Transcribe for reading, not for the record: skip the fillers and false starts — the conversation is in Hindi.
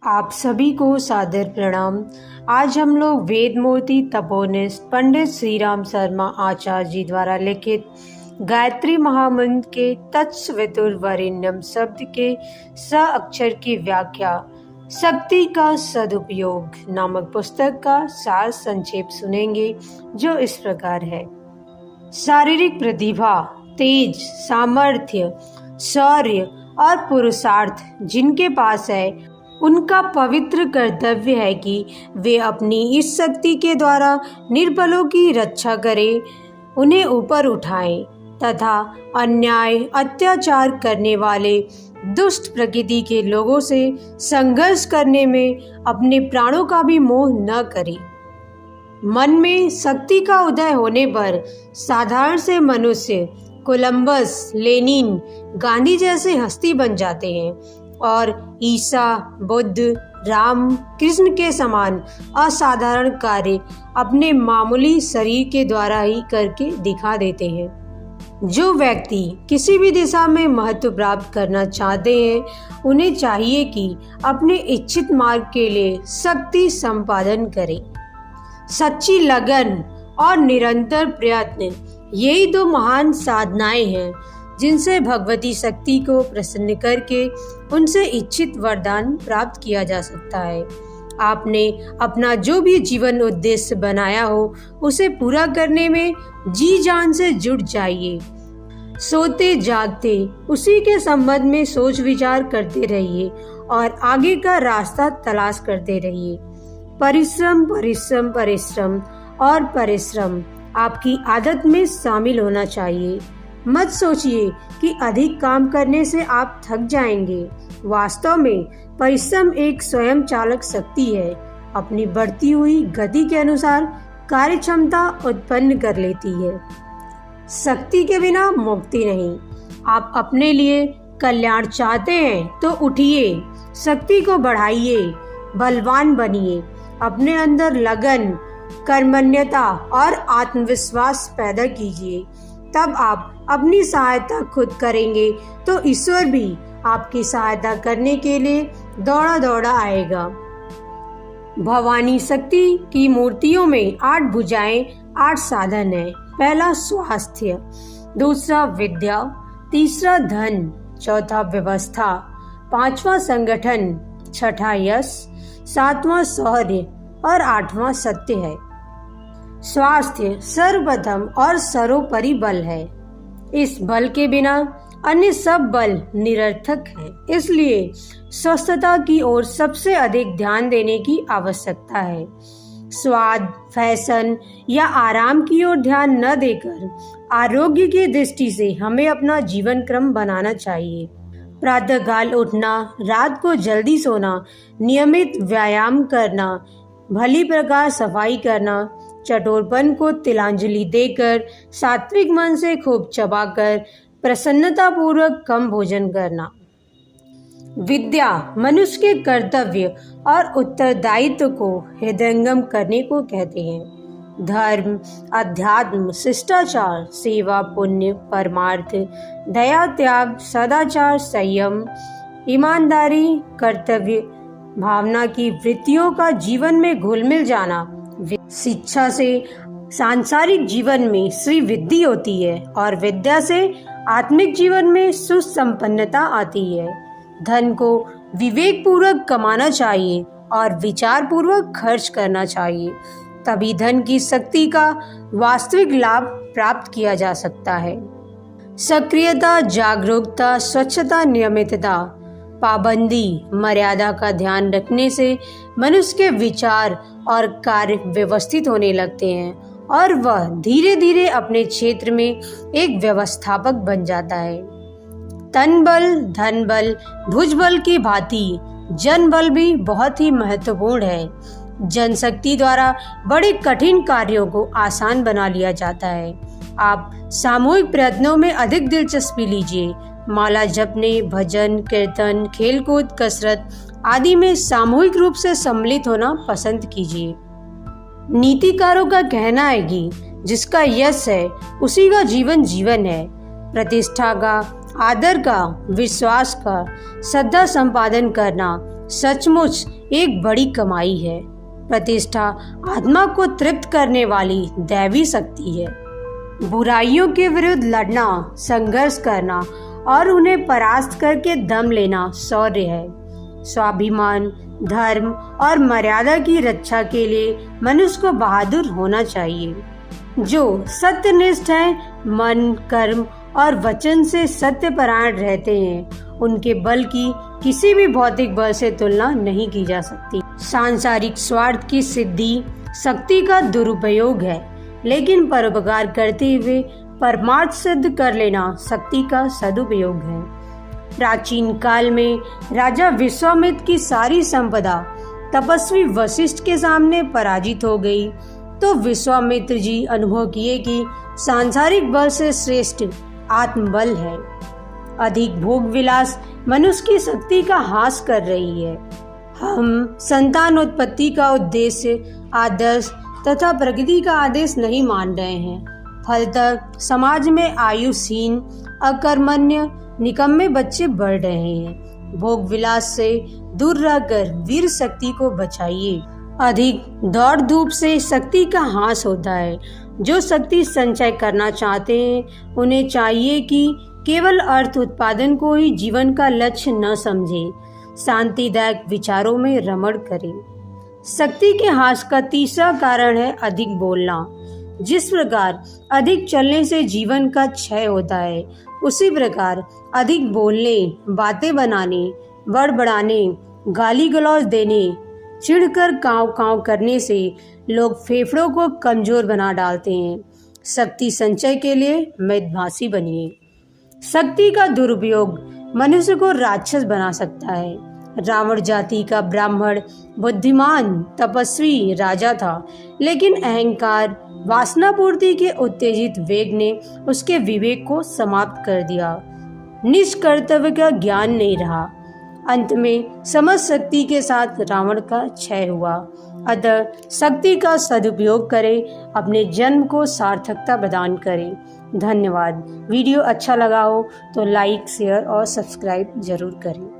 आप सभी को सादर प्रणाम। आज हम लोग वेद मूर्ति तपोनिष्ठ पंडित श्री राम शर्मा आचार्य जी द्वारा लिखित गायत्री महामंत्र के तत्सवितुर्वरेण्यम शब्द के स अक्षर की व्याख्या शक्ति का सदुपयोग नामक पुस्तक का सार संक्षेप सुनेंगे, जो इस प्रकार है। शारीरिक प्रतिभा, तेज, सामर्थ्य, शौर्य और पुरुषार्थ जिनके पास है, उनका पवित्र कर्तव्य है कि वे अपनी इस शक्ति के द्वारा निर्बलों की रक्षा करें, उन्हें ऊपर उठाएं तथा अन्याय अत्याचार करने वाले दुष्ट प्रकृति के लोगों से संघर्ष करने में अपने प्राणों का भी मोह न करें। मन में शक्ति का उदय होने पर साधारण से मनुष्य कोलंबस, लेनिन, गांधी जैसे हस्ती बन जाते हैं और ईसा, बुद्ध, राम, कृष्ण के समान असाधारण कार्य अपने मामूली शरीर के द्वारा ही करके दिखा देते हैं। जो व्यक्ति किसी भी दिशा में महत्व प्राप्त करना चाहते हैं, उन्हें चाहिए कि अपने इच्छित मार्ग के लिए शक्ति संपादन करें। सच्ची लगन और निरंतर प्रयत्न, यही दो महान साधनाएं हैं जिनसे भगवती शक्ति को प्रसन्न करके उनसे इच्छित वरदान प्राप्त किया जा सकता है। आपने अपना जो भी जीवन उद्देश्य बनाया हो, उसे पूरा करने में जी जान से जुट जाइए। सोते जागते उसी के संबंध में सोच विचार करते रहिए और आगे का रास्ता तलाश करते रहिए। परिश्रम परिश्रम परिश्रम और परिश्रम आपकी आदत में शामिल होना चाहिए। मत सोचिए कि अधिक काम करने से आप थक जाएंगे। वास्तव में परिश्रम एक स्वयं चालक शक्ति है, अपनी बढ़ती हुई गति के अनुसार कार्य क्षमता उत्पन्न कर लेती है। शक्ति के बिना मुक्ति नहीं। आप अपने लिए कल्याण चाहते हैं तो उठिए, शक्ति को बढ़ाइए, बलवान बनिए। अपने अंदर लगन, कर्मण्यता और आत्मविश्वास पैदा कीजिए। तब आप अपनी सहायता खुद करेंगे तो ईश्वर भी आपकी सहायता करने के लिए दौड़ा दौड़ा आएगा। भवानी शक्ति की मूर्तियों में 8 भुजाएं, 8 साधन है। पहला स्वास्थ्य, दूसरा विद्या, तीसरा धन, चौथा व्यवस्था, 5वां संगठन, 6ठा यश, 7वां शौर्य और 8वां सत्य है। स्वास्थ्य सर्वप्रथम और सर्वोपरि बल है। इस बल के बिना अन्य सब बल निरर्थक है। इसलिए स्वस्थता की ओर सबसे अधिक ध्यान देने की आवश्यकता है। स्वाद, फैशन या आराम की ओर ध्यान न देकर आरोग्य की दृष्टि से हमें अपना जीवन क्रम बनाना चाहिए। प्रातःकाल उठना, रात को जल्दी सोना, नियमित व्यायाम करना, भली प्रकार सफाई करना, चटोरपन को तिलांजलि देकर, सात्विक मन से खूब चबाकर, प्रसन्नता पूर्वक कम भोजन करना। विद्या मनुष्य के कर्तव्य और उत्तरदायित्व को हृदयंगम करने को कहते हैं। धर्म, अध्यात्म, शिष्टाचार, सेवा, पुण्य, परमार्थ, दया, त्याग, सदाचार, संयम, ईमानदारी, कर्तव्य भावना की वृत्तियों का जीवन में घुल-मिल जाना। शिक्षा से सांसारिक जीवन में श्री वृद्धि होती है और विद्या से आत्मिक जीवन में सुसंपन्नता आती है। धन को विवेक पूर्वक कमाना चाहिए और विचार पूर्वक खर्च करना चाहिए, तभी धन की शक्ति का वास्तविक लाभ प्राप्त किया जा सकता है। सक्रियता, जागरूकता, स्वच्छता, नियमितता, पाबंदी, मर्यादा का ध्यान रखने से मनुष्य के विचार और कार्य व्यवस्थित होने लगते हैं और वह धीरे धीरे अपने क्षेत्र में एक व्यवस्थापक बन जाता है। तन बल, धन बल, भुजबल की भांति जन बल भी बहुत ही महत्वपूर्ण है। जनशक्ति द्वारा बड़े कठिन कार्यों को आसान बना लिया जाता है। आप सामूहिक प्रयत्नों में अधिक दिलचस्पी लीजिए। माला जपने, भजन, कीर्तन, खेलकूद, कसरत आदि में सामूहिक रूप से सम्मिलित होना पसंद कीजिए। नीतिकारों का कहना है कि जिसका यश है उसी का जीवन जीवन है। प्रतिष्ठा का, आदर का, विश्वास का, श्रद्धा संपादन करना सचमुच एक बड़ी कमाई है। प्रतिष्ठा आत्मा को तृप्त करने वाली दैवी शक्ति है। बुराइयों के विरुद्ध लड़ना, संघर्ष करना और उन्हें परास्त करके दम लेना शौर्य है। स्वाभिमान, धर्म और मर्यादा की रक्षा के लिए मनुष्य को बहादुर होना चाहिए। जो सत्यनिष्ठ हैं, मन, कर्म और वचन से सत्यपरायण रहते हैं, उनके बल की किसी भी भौतिक बल से तुलना नहीं की जा सकती। सांसारिक स्वार्थ की सिद्धि शक्ति का दुरुपयोग है, लेकिन परोपकार करते हुए परमार्थ सिद्ध कर लेना शक्ति का सदुपयोग है। प्राचीन काल में राजा विश्वामित्र की सारी संपदा तपस्वी वशिष्ठ के सामने पराजित हो गई, तो विश्वामित्र जी अनुभव किए कि सांसारिक बल से श्रेष्ठ आत्मबल है। अधिक भोग विलास मनुष्य की शक्ति का हास कर रही है। हम संतानोत्पत्ति का उद्देश्य, आदर्श तथा प्रकृति का आदेश नहीं मान रहे हैं। फलतः समाज में आयुषहीन, अकर्मण्य, निकम्मे बच्चे बढ़ रहे हैं। भोग विलास से दूर रहकर वीर शक्ति को बचाइए। अधिक दौड़ धूप से शक्ति का हास होता है। जो शक्ति संचय करना चाहते हैं, उन्हें चाहिए कि केवल अर्थ उत्पादन को ही जीवन का लक्ष्य न समझे, शांतिदायक विचारों में रमण करें। शक्ति के हास का तीसरा कारण है अधिक बोलना। जिस प्रकार अधिक चलने से जीवन का क्षय होता है, उसी प्रकार अधिक बोलने, बातें बनाने, बड़बड़ाने, गाली गलौज देने, चिढ़कर कांव कांव करने से लोग फेफड़ों को कमजोर बना डालते हैं। शक्ति संचय के लिए मितभाषी बनिए। शक्ति का दुरुपयोग मनुष्य को राक्षस बना सकता है। रावण जाति का ब्राह्मण बुद्धिमान, तपस्वी राजा था, लेकिन अहंकार, वासना पूर्ति के उत्तेजित वेग ने उसके विवेक को समाप्त कर दिया। निष्कर्तव्य का ज्ञान नहीं रहा। अंत में समझ शक्ति के साथ रावण का क्षय हुआ। अतः शक्ति का सदुपयोग करें, अपने जन्म को सार्थकता प्रदान करें। धन्यवाद। वीडियो अच्छा लगा हो तो लाइक, शेयर और सब्सक्राइब जरूर करें।